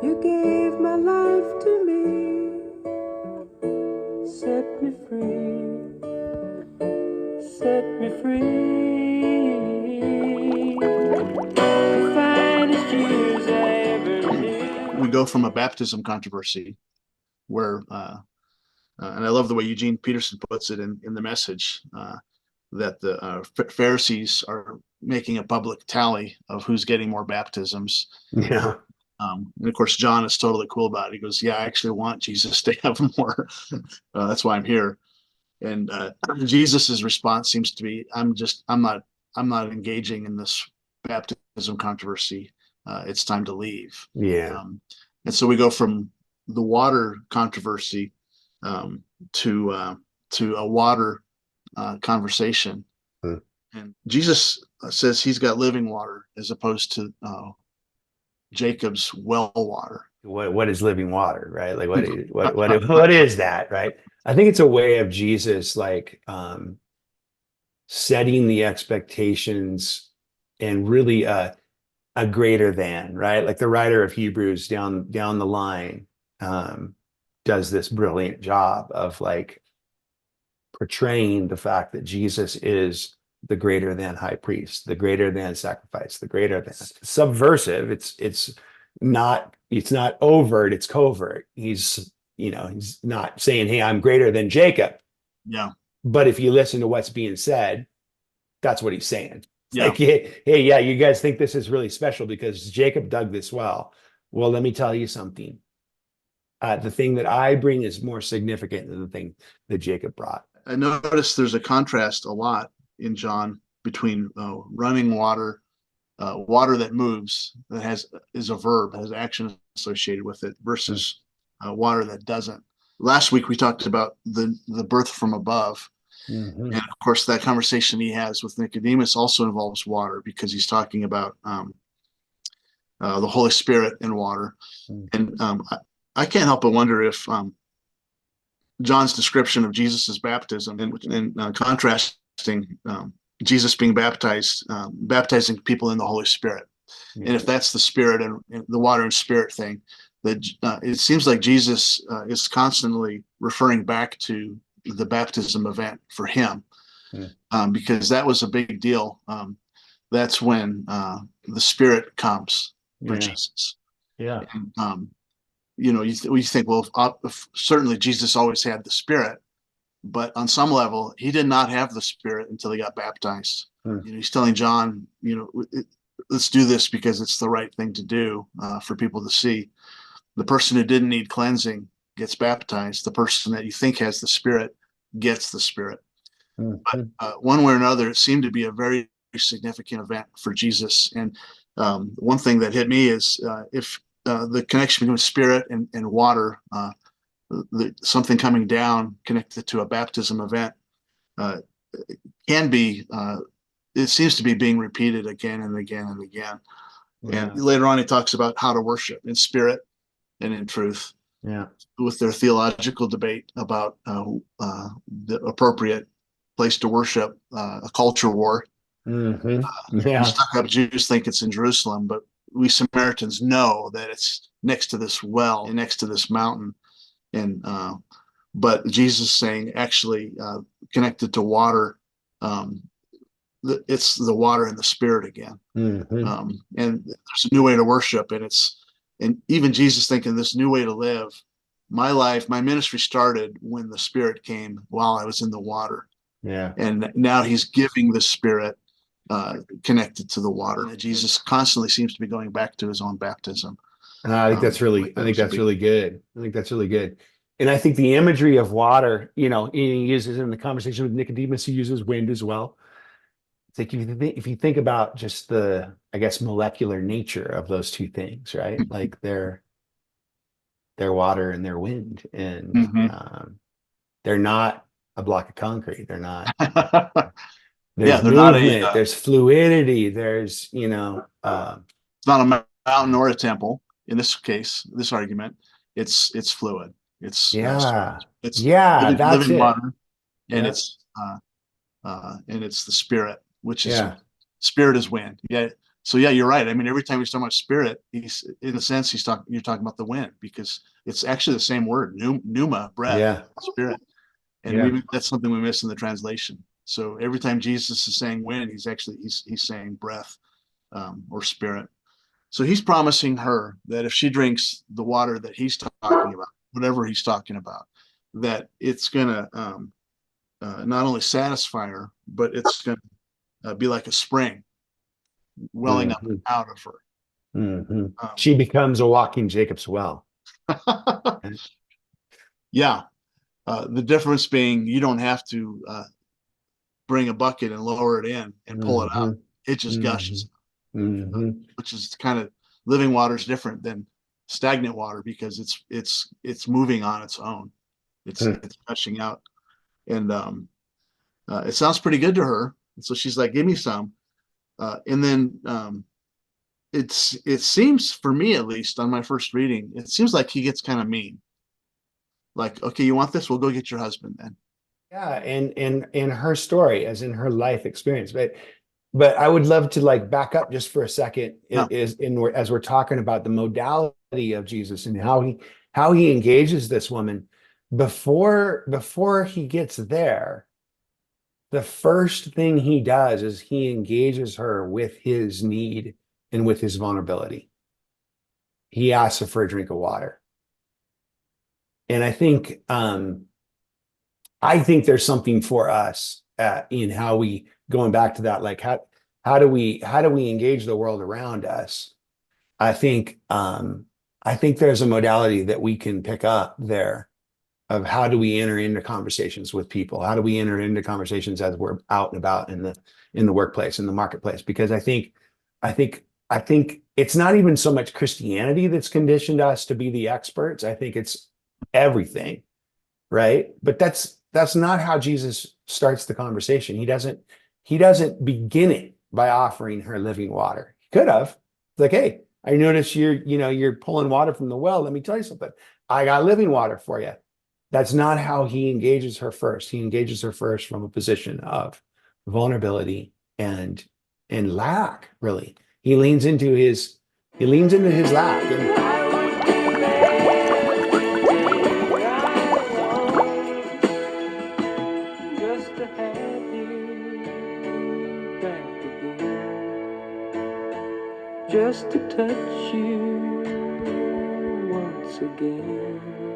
You gave my life to me, set me free, set me free. The finest years I ever lived. We go from a baptism controversy where, and I love the way Eugene Peterson puts it in the message, that the Pharisees are making a public tally of who's getting more baptisms. Yeah. And of course, John is totally cool about it. He goes, "Yeah, I actually want Jesus to have more. That's why I'm here." And Jesus's response seems to be, I'm not engaging in this baptism controversy. It's time to leave." Yeah. Um, and so we go from the water controversy um, to a water conversation. Hmm. And Jesus says he's got living water as opposed to Jacob's well water. What is living water, right? Like what is that, right? I think it's a way of Jesus like setting the expectations and really a greater than, right? Like the writer of Hebrews down the line um does this brilliant job of like portraying the fact that Jesus is the greater than high priest, the greater than sacrifice, the greater than subversive. It's not overt, it's covert. He's not saying, "Hey, I'm greater than Jacob." Yeah, But if you listen to what's being said, that's what he's saying. It's yeah, like, hey, yeah, you guys think this is really special because Jacob dug this well. Well, let me tell you something. The thing that I bring is more significant than the thing that Jacob brought. I noticed there's a contrast a lot in John between running water, water that moves, that is a verb, has action associated with it, versus water that doesn't. Last week we talked about the birth from above, Mm-hmm. and of course that conversation he has with Nicodemus also involves water because he's talking about the Holy Spirit and water. And I can't help but wonder if John's description of Jesus's baptism and contrasting Jesus being baptized, baptizing people in the Holy Spirit. Yeah. And if that's the Spirit and the water and Spirit thing, that it seems like Jesus is constantly referring back to the baptism event for him, because that was a big deal. That's when the Spirit comes for Yeah. Jesus. Yeah. And, you think, well, certainly Jesus always had the Spirit, but on some level, he did not have the Spirit until he got baptized. He's telling John, let's do this because it's the right thing to do for people to see. The person who didn't need cleansing gets baptized. The person that you think has the Spirit gets the Spirit. But one way or another, it seemed to be a very significant event for Jesus. And one thing that hit me is if the connection between Spirit and water, something coming down connected to a baptism event, uh, can be, it seems to be being repeated again and again and again. Yeah. And later on, he talks about how to worship in spirit and in truth, Yeah. with their theological debate about the appropriate place to worship, a culture war. Mm-hmm. You Yeah. stuck up Jews think it's in Jerusalem, but we Samaritans know that it's next to this well and next to this mountain. And but Jesus saying actually connected to water, um, it's the water and the Spirit again. Mm-hmm. And there's a new way to worship, and even Jesus thinking this new way to live. My life, my ministry started when the Spirit came while I was in the water, Yeah. and now He's giving the Spirit connected to the water. And Jesus constantly seems to be going back to His own baptism. I think that's really, Like I that think was a that's big. really good. I think that's really good. And I think the imagery of water, he uses in the conversation with Nicodemus, he uses wind as well. It's like if you think about just the, I guess, molecular nature of those two things, right? Like they're water and they're wind, and Mm-hmm. they're not a block of concrete. They're not. Yeah, There's they're not movement. There's fluidity. There's it's not a mountain or a temple in this case, this argument. It's fluid. It's yeah, it's yeah. That's living it. water, and Yeah, it's the Spirit, which is yeah. Spirit is wind. Yeah, So yeah, you're right. I mean, every time he's talking about spirit, he's in a sense you're talking about the wind, because it's actually the same word, pneuma, breath, Yeah. spirit. And Yeah. that's something we miss in the translation. So every time Jesus is saying wind, he's saying breath, or spirit. So he's promising her that if she drinks the water that he's talking about, whatever he's talking about, that it's gonna not only satisfy her, but it's gonna be like a spring welling up Mhm. out of her. Mhm. Um, She becomes a walking Jacob's well. yeah, the difference being you don't have to bring a bucket and lower it in and pull it out. Mhm. It just Mhm. gushes, Mhm. which is kind of, living water is different than stagnant water because it's moving on its own. It's gushing out, and it sounds pretty good to her. And so she's like, "Give me some." And then it seems, for me at least, on my first reading, it seems like he gets kind of mean. Like, okay, you want this? We'll go get your husband then. Yeah, and in her story, as in her life experience, but I would love to like back up just for a second. Yeah. As we're talking about the modality of Jesus and how he engages this woman before he gets there, the first thing he does is he engages her with his need and with his vulnerability. He asks her for a drink of water, and I think there's something for us in how we, going back to that, like how do we engage the world around us? I think I think there's a modality that we can pick up there of how do we enter into conversations with people? How do we enter into conversations as we're out and about in the workplace, in the marketplace? Because I think it's not even so much Christianity that's conditioned us to be the experts. I think it's everything, right? But that's not how Jesus starts the conversation. He doesn't begin it by offering her living water. He could have. It's like, hey, I notice you're pulling water from the well. Let me tell you something. I got living water for you. That's not how he engages her first. He engages her first from a position of vulnerability and lack, really. He leans into his lack. And I would be mad just to have you back again, just to touch you once again.